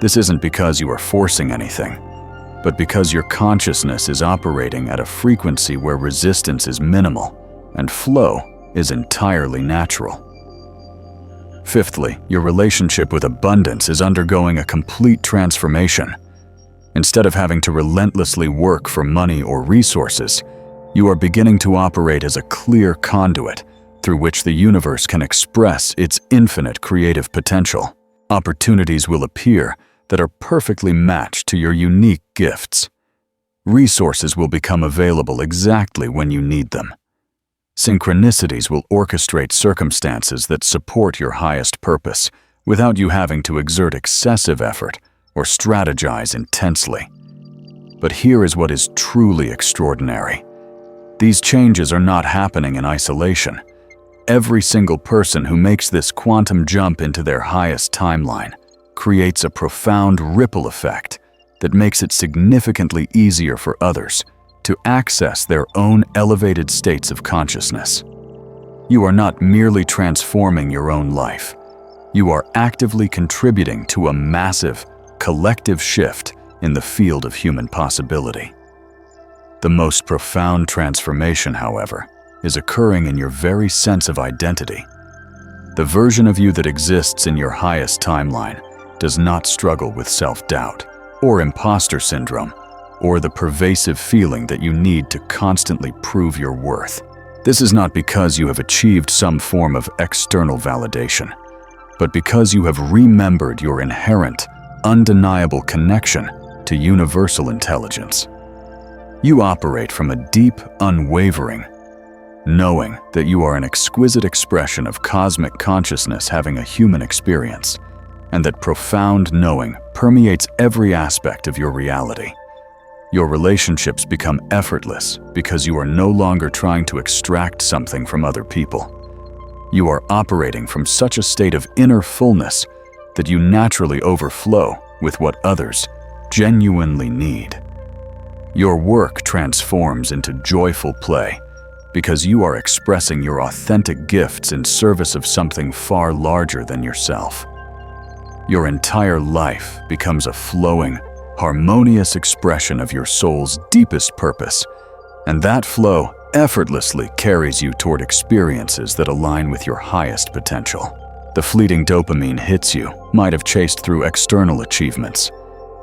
Speaker 1: This isn't because you are forcing anything, but because your consciousness is operating at a frequency where resistance is minimal and flow is entirely natural. Fifthly, your relationship with abundance is undergoing a complete transformation. Instead of having to relentlessly work for money or resources, you are beginning to operate as a clear conduit through which the universe can express its infinite creative potential. Opportunities will appear that are perfectly matched to your unique gifts. Resources will become available exactly when you need them. Synchronicities will orchestrate circumstances that support your highest purpose without you having to exert excessive effort or strategize intensely. But here is what is truly extraordinary. These changes are not happening in isolation. Every single person who makes this quantum jump into their highest timeline creates a profound ripple effect that makes it significantly easier for others to access their own elevated states of consciousness. You are not merely transforming your own life. You are actively contributing to a massive, collective shift in the field of human possibility. The most profound transformation, however, is occurring in your very sense of identity. The version of you that exists in your highest timeline does not struggle with self-doubt or imposter syndrome or the pervasive feeling that you need to constantly prove your worth. This is not because you have achieved some form of external validation, but because you have remembered your inherent, undeniable connection to universal intelligence. You operate from a deep, unwavering knowing that you are an exquisite expression of cosmic consciousness having a human experience, and that profound knowing permeates every aspect of your reality. Your relationships become effortless because you are no longer trying to extract something from other people. You are operating from such a state of inner fullness that you naturally overflow with what others genuinely need. Your work transforms into joyful play because you are expressing your authentic gifts in service of something far larger than yourself. Your entire life becomes a flowing, harmonious expression of your soul's deepest purpose, and that flow effortlessly carries you toward experiences that align with your highest potential. The fleeting dopamine hits you might have chased through external achievements,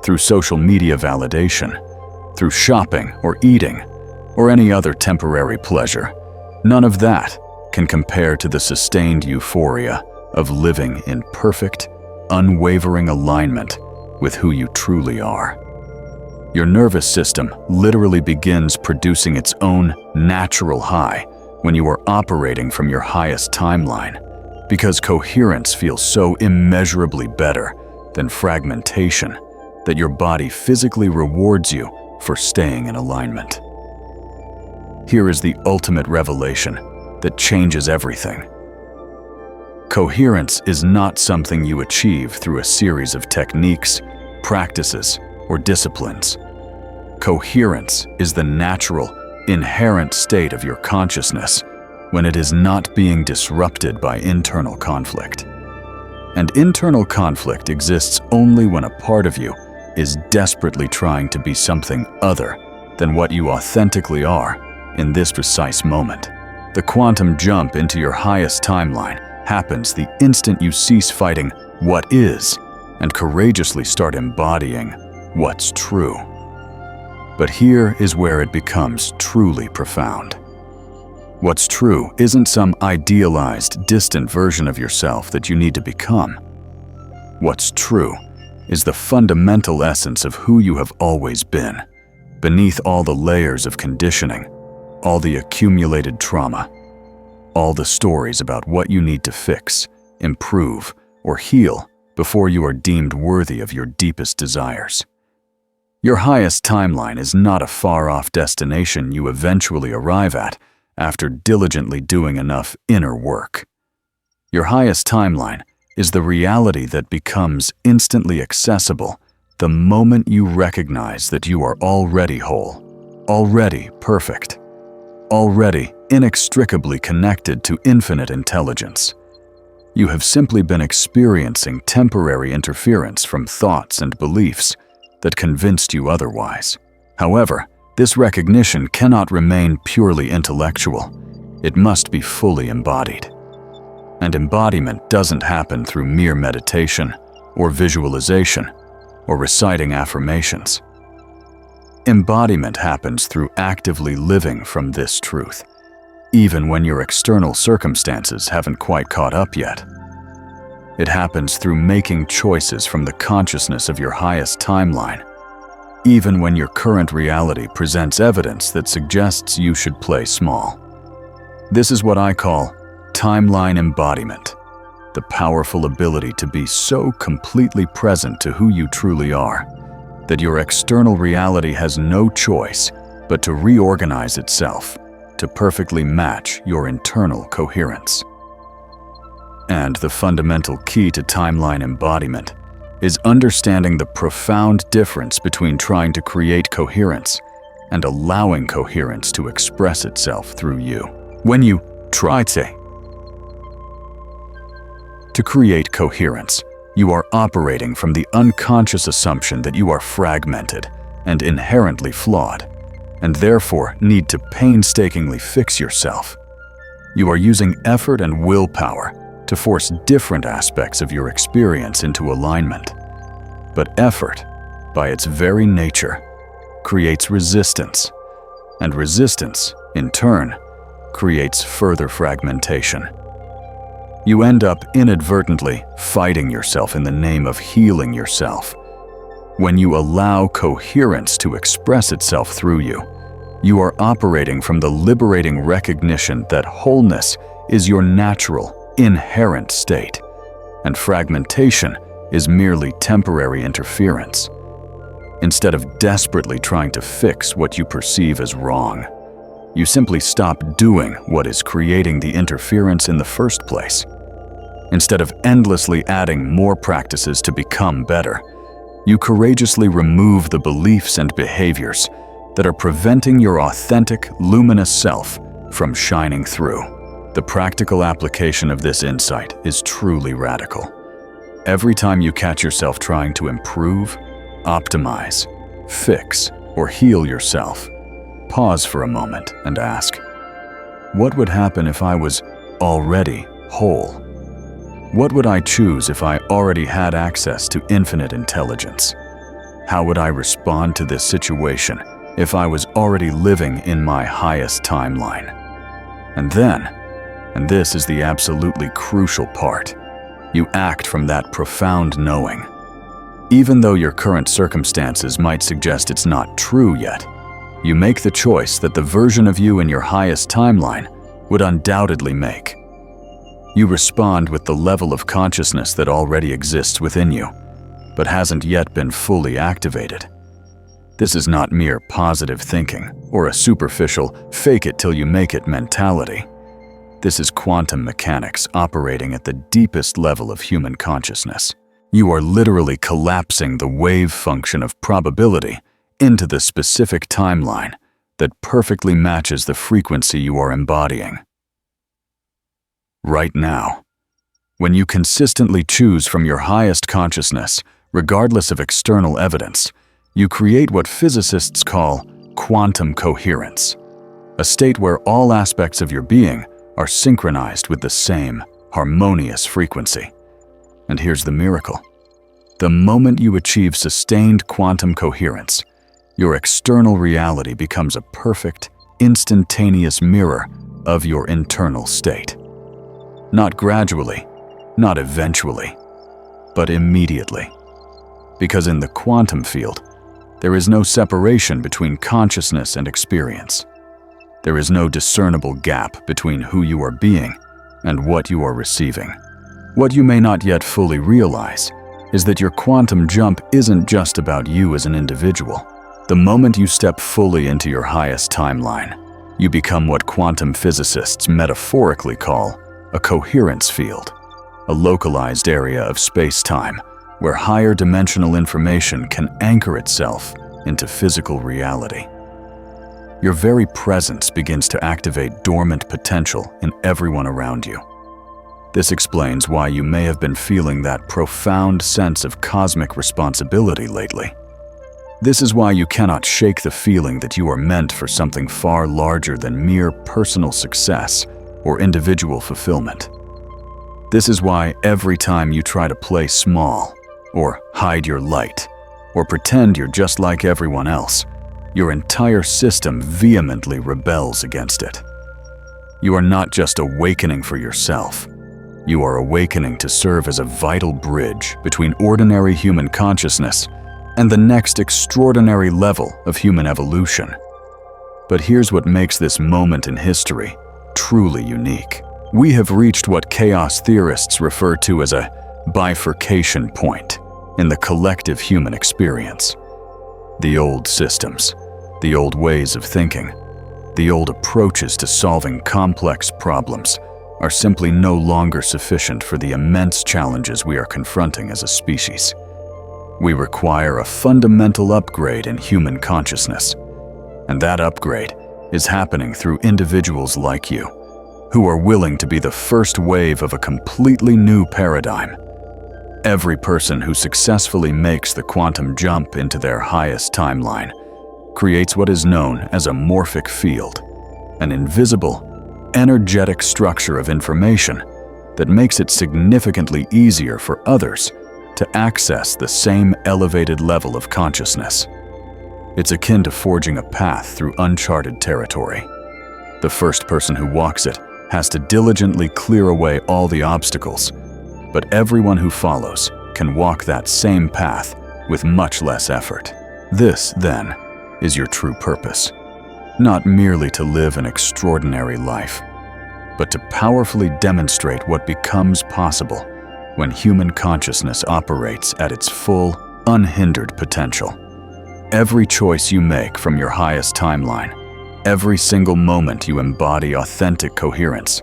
Speaker 1: through social media validation, through shopping or eating, or any other temporary pleasure. None of that can compare to the sustained euphoria of living in perfect, unwavering alignment with who you truly are. Your nervous system literally begins producing its own natural high when you are operating from your highest timeline, because coherence feels so immeasurably better than fragmentation that your body physically rewards you for staying in alignment. Here is the ultimate revelation that changes everything. Coherence is not something you achieve through a series of techniques, practices, or disciplines. Coherence is the natural, inherent state of your consciousness when it is not being disrupted by internal conflict. And internal conflict exists only when a part of you is desperately trying to be something other than what you authentically are in this precise moment. The quantum jump into your highest timeline happens the instant you cease fighting what is and courageously start embodying what's true. But here is where it becomes truly profound. What's true isn't some idealized, distant version of yourself that you need to become. What's true is the fundamental essence of who you have always been, beneath all the layers of conditioning, all the accumulated trauma, all the stories about what you need to fix, improve, or heal before you are deemed worthy of your deepest desires. Your highest timeline is not a far-off destination you eventually arrive at after diligently doing enough inner work. Your highest timeline is the reality that becomes instantly accessible the moment you recognize that you are already whole, already perfect, already inextricably connected to infinite intelligence. You have simply been experiencing temporary interference from thoughts and beliefs that convinced you otherwise. However, this recognition cannot remain purely intellectual. It must be fully embodied. And embodiment doesn't happen through mere meditation or visualization or reciting affirmations. Embodiment happens through actively living from this truth, even when your external circumstances haven't quite caught up yet. It happens through making choices from the consciousness of your highest timeline, even when your current reality presents evidence that suggests you should play small. This is what I call timeline embodiment, the powerful ability to be so completely present to who you truly are that your external reality has no choice but to reorganize itself to perfectly match your internal coherence. And the fundamental key to timeline embodiment is understanding the profound difference between trying to create coherence and allowing coherence to express itself through you. When you try to create coherence, you are operating from the unconscious assumption that you are fragmented and inherently flawed, and therefore need to painstakingly fix yourself. You are using effort and willpower to force different aspects of your experience into alignment. But effort, by its very nature, creates resistance, and resistance, in turn, creates further fragmentation. You end up inadvertently fighting yourself in the name of healing yourself. When you allow coherence to express itself through you, you are operating from the liberating recognition that wholeness is your natural, inherent state, and fragmentation is merely temporary interference. Instead of desperately trying to fix what you perceive as wrong, you simply stop doing what is creating the interference in the first place. Instead of endlessly adding more practices to become better, you courageously remove the beliefs and behaviors that are preventing your authentic, luminous self from shining through. The practical application of this insight is truly radical. Every time you catch yourself trying to improve, optimize, fix, or heal yourself, pause for a moment and ask, what would happen if I was already whole? What would I choose if I already had access to infinite intelligence? How would I respond to this situation if I was already living in my highest timeline? And then, and this is the absolutely crucial part, you act from that profound knowing. Even though your current circumstances might suggest it's not true yet, you make the choice that the version of you in your highest timeline would undoubtedly make. You respond with the level of consciousness that already exists within you, but hasn't yet been fully activated. This is not mere positive thinking or a superficial fake-it-till-you-make-it mentality. This is quantum mechanics operating at the deepest level of human consciousness. You are literally collapsing the wave function of probability into the specific timeline that perfectly matches the frequency you are embodying. Right now, when you consistently choose from your highest consciousness, regardless of external evidence, you create what physicists call quantum coherence, a state where all aspects of your being are synchronized with the same harmonious frequency. And here's the miracle. The moment you achieve sustained quantum coherence, your external reality becomes a perfect, instantaneous mirror of your internal state. Not gradually, not eventually, but immediately. Because in the quantum field, there is no separation between consciousness and experience. There is no discernible gap between who you are being and what you are receiving. What you may not yet fully realize is that your quantum jump isn't just about you as an individual. The moment you step fully into your highest timeline, you become what quantum physicists metaphorically call a coherence field, a localized area of space-time where higher dimensional information can anchor itself into physical reality. Your very presence begins to activate dormant potential in everyone around you. This explains why you may have been feeling that profound sense of cosmic responsibility lately. This is why you cannot shake the feeling that you are meant for something far larger than mere personal success or individual fulfillment. This is why every time you try to play small, or hide your light, or pretend you're just like everyone else, your entire system vehemently rebels against it. You are not just awakening for yourself. You are awakening to serve as a vital bridge between ordinary human consciousness and the next extraordinary level of human evolution. But here's what makes this moment in history truly unique. We have reached what chaos theorists refer to as a bifurcation point in the collective human experience. The old systems, the old ways of thinking, the old approaches to solving complex problems are simply no longer sufficient for the immense challenges we are confronting as a species. We require a fundamental upgrade in human consciousness, and that upgrade is happening through individuals like you, who are willing to be the first wave of a completely new paradigm. Every person who successfully makes the quantum jump into their highest timeline creates what is known as a morphic field, an invisible, energetic structure of information that makes it significantly easier for others to access the same elevated level of consciousness. It's akin to forging a path through uncharted territory. The first person who walks it has to diligently clear away all the obstacles, but everyone who follows can walk that same path with much less effort. This, then, is your true purpose. Not merely to live an extraordinary life, but to powerfully demonstrate what becomes possible when human consciousness operates at its full, unhindered potential. Every choice you make from your highest timeline, every single moment you embody authentic coherence,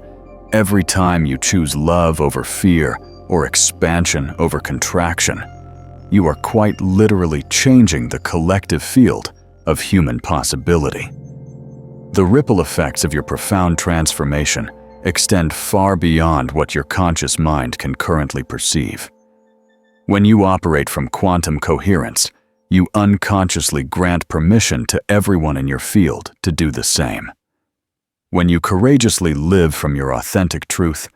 Speaker 1: every time you choose love over fear or expansion over contraction, you are quite literally changing the collective field of human possibility. The ripple effects of your profound transformation extend far beyond what your conscious mind can currently perceive. When you operate from quantum coherence, you unconsciously grant permission to everyone in your field to do the same. When you courageously live from your authentic truth,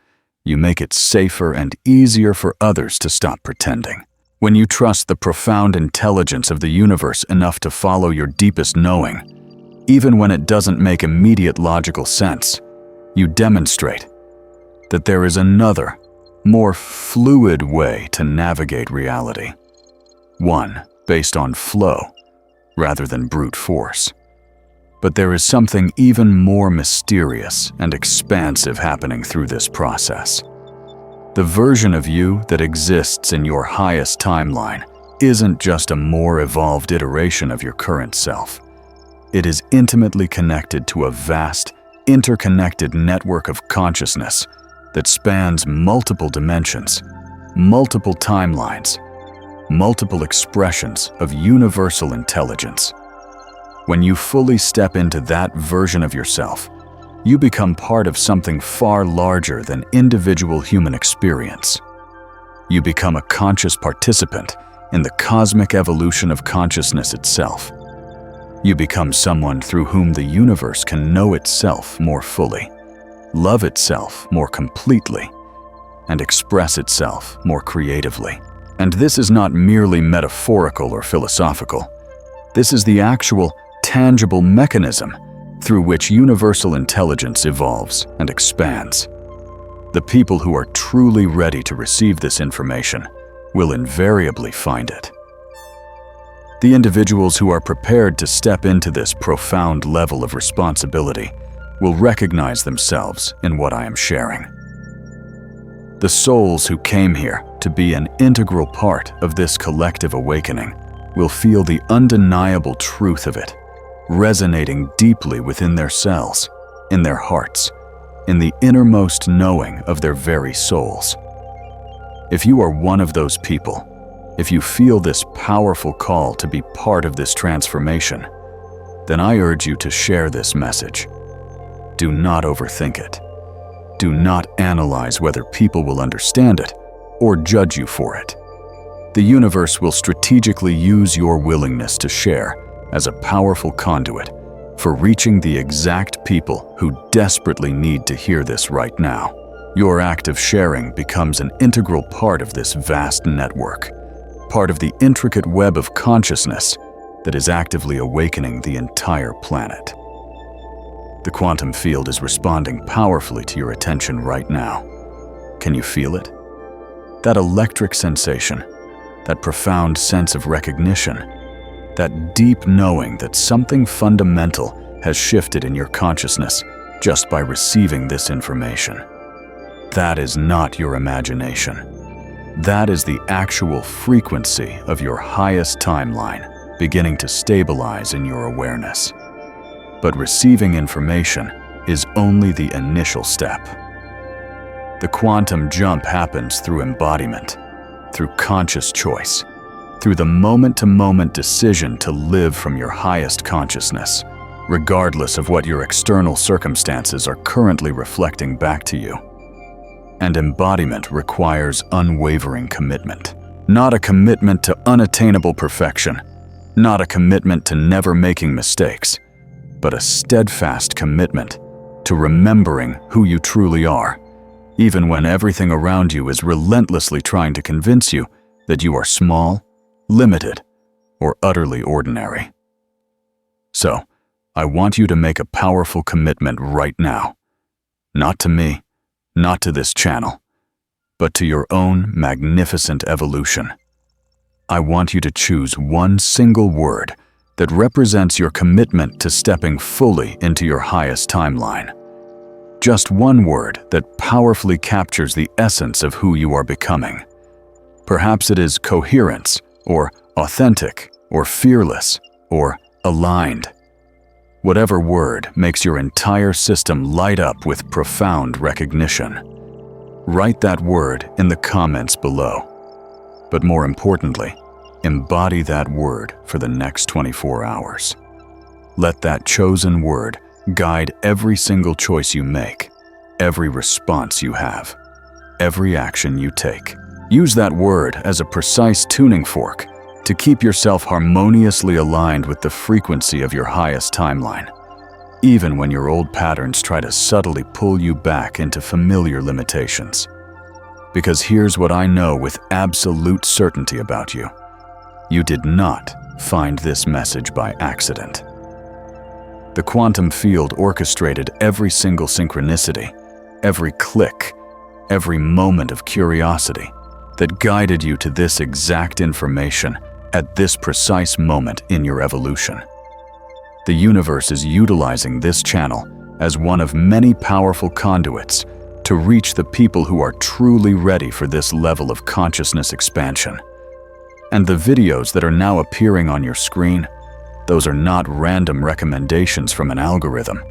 Speaker 1: you make it safer and easier for others to stop pretending. When you trust the profound intelligence of the universe enough to follow your deepest knowing, even when it doesn't make immediate logical sense, you demonstrate that there is another, more fluid way to navigate reality. One based on flow rather than brute force. But there is something even more mysterious and expansive happening through this process. The version of you that exists in your highest timeline isn't just a more evolved iteration of your current self. It is intimately connected to a vast, interconnected network of consciousness that spans multiple dimensions, multiple timelines, multiple expressions of universal intelligence. When you fully step into that version of yourself, you become part of something far larger than individual human experience. You become a conscious participant in the cosmic evolution of consciousness itself. You become someone through whom the universe can know itself more fully, love itself more completely, and express itself more creatively. And this is not merely metaphorical or philosophical. This is the actual, tangible mechanism through which universal intelligence evolves and expands. The people who are truly ready to receive this information will invariably find it. The individuals who are prepared to step into this profound level of responsibility will recognize themselves in what I am sharing. The souls who came here to be an integral part of this collective awakening will feel the undeniable truth of it, resonating deeply within their cells, in their hearts, in the innermost knowing of their very souls. If you are one of those people, if you feel this powerful call to be part of this transformation, then I urge you to share this message. Do not overthink it. Do not analyze whether people will understand it or judge you for it. The universe will strategically use your willingness to share as a powerful conduit for reaching the exact people who desperately need to hear this right now. Your act of sharing becomes an integral part of this vast network, part of the intricate web of consciousness that is actively awakening the entire planet. The quantum field is responding powerfully to your attention right now. Can you feel it? That electric sensation, that profound sense of recognition, that deep knowing that something fundamental has shifted in your consciousness just by receiving this information. That is not your imagination. That is the actual frequency of your highest timeline beginning to stabilize in your awareness. But receiving information is only the initial step. The quantum jump happens through embodiment, through conscious choice, through the moment-to-moment decision to live from your highest consciousness, regardless of what your external circumstances are currently reflecting back to you. And embodiment requires unwavering commitment. Not a commitment to unattainable perfection, not a commitment to never making mistakes, but a steadfast commitment to remembering who you truly are even when everything around you is relentlessly trying to convince you that you are small, limited, or utterly ordinary. So, I want you to make a powerful commitment right now. Not to me, not to this channel, but to your own magnificent evolution. I want you to choose one single word that represents your commitment to stepping fully into your highest timeline. Just one word that powerfully captures the essence of who you are becoming. Perhaps it is coherence, or authentic, or fearless, or aligned. Whatever word makes your entire system light up with profound recognition. Write that word in the comments below. But more importantly, embody that word for the next 24 hours. Let that chosen word guide every single choice you make, every response you have, every action you take. Use that word as a precise tuning fork to keep yourself harmoniously aligned with the frequency of your highest timeline, even when your old patterns try to subtly pull you back into familiar limitations. Because here's what I know with absolute certainty about you. You did not find this message by accident. The quantum field orchestrated every single synchronicity, every click, every moment of curiosity that guided you to this exact information at this precise moment in your evolution. The universe is utilizing this channel as one of many powerful conduits to reach the people who are truly ready for this level of consciousness expansion. And the videos that are now appearing on your screen, those are not random recommendations from an algorithm.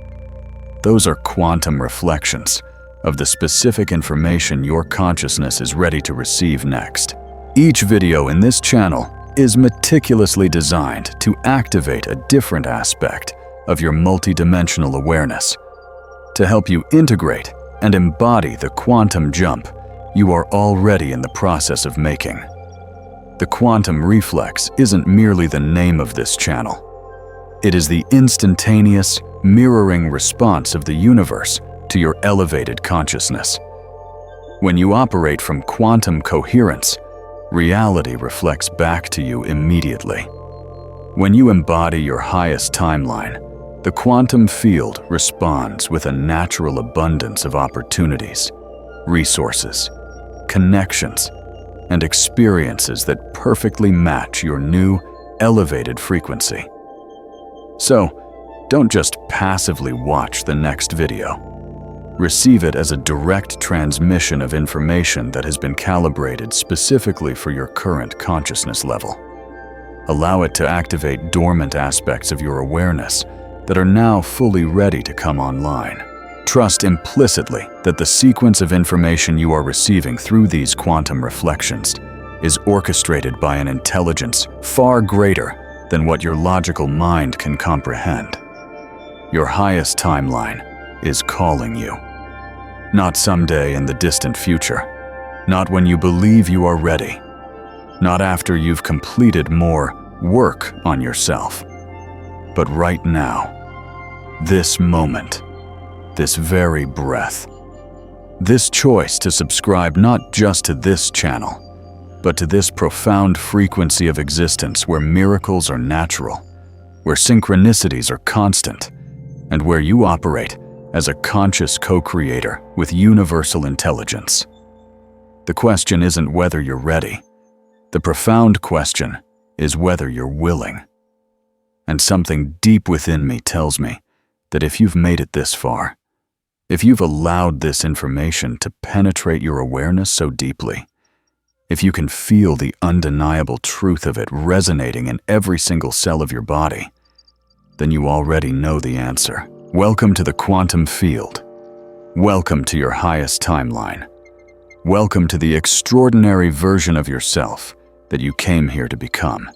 Speaker 1: Those are quantum reflections of the specific information your consciousness is ready to receive next. Each video in this channel is meticulously designed to activate a different aspect of your multidimensional awareness, to help you integrate and embody the quantum jump you are already in the process of making. The quantum reflex isn't merely the name of this channel. It is the instantaneous, mirroring response of the universe to your elevated consciousness. When you operate from quantum coherence, reality reflects back to you immediately. When you embody your highest timeline, the quantum field responds with a natural abundance of opportunities, resources, connections, and experiences that perfectly match your new, elevated frequency. So, don't just passively watch the next video. Receive it as a direct transmission of information that has been calibrated specifically for your current consciousness level. Allow it to activate dormant aspects of your awareness that are now fully ready to come online. Trust implicitly that the sequence of information you are receiving through these quantum reflections is orchestrated by an intelligence far greater than what your logical mind can comprehend. Your highest timeline is calling you. Not someday in the distant future, not when you believe you are ready, not after you've completed more work on yourself, but right now, this moment, this very breath. This choice to subscribe not just to this channel, but to this profound frequency of existence where miracles are natural, where synchronicities are constant, and where you operate as a conscious co-creator with universal intelligence. The question isn't whether you're ready. The profound question is whether you're willing. And something deep within me tells me that if you've made it this far, if you've allowed this information to penetrate your awareness so deeply, if you can feel the undeniable truth of it resonating in every single cell of your body, then you already know the answer. Welcome to the quantum field. Welcome to your highest timeline. Welcome to the extraordinary version of yourself that you came here to become.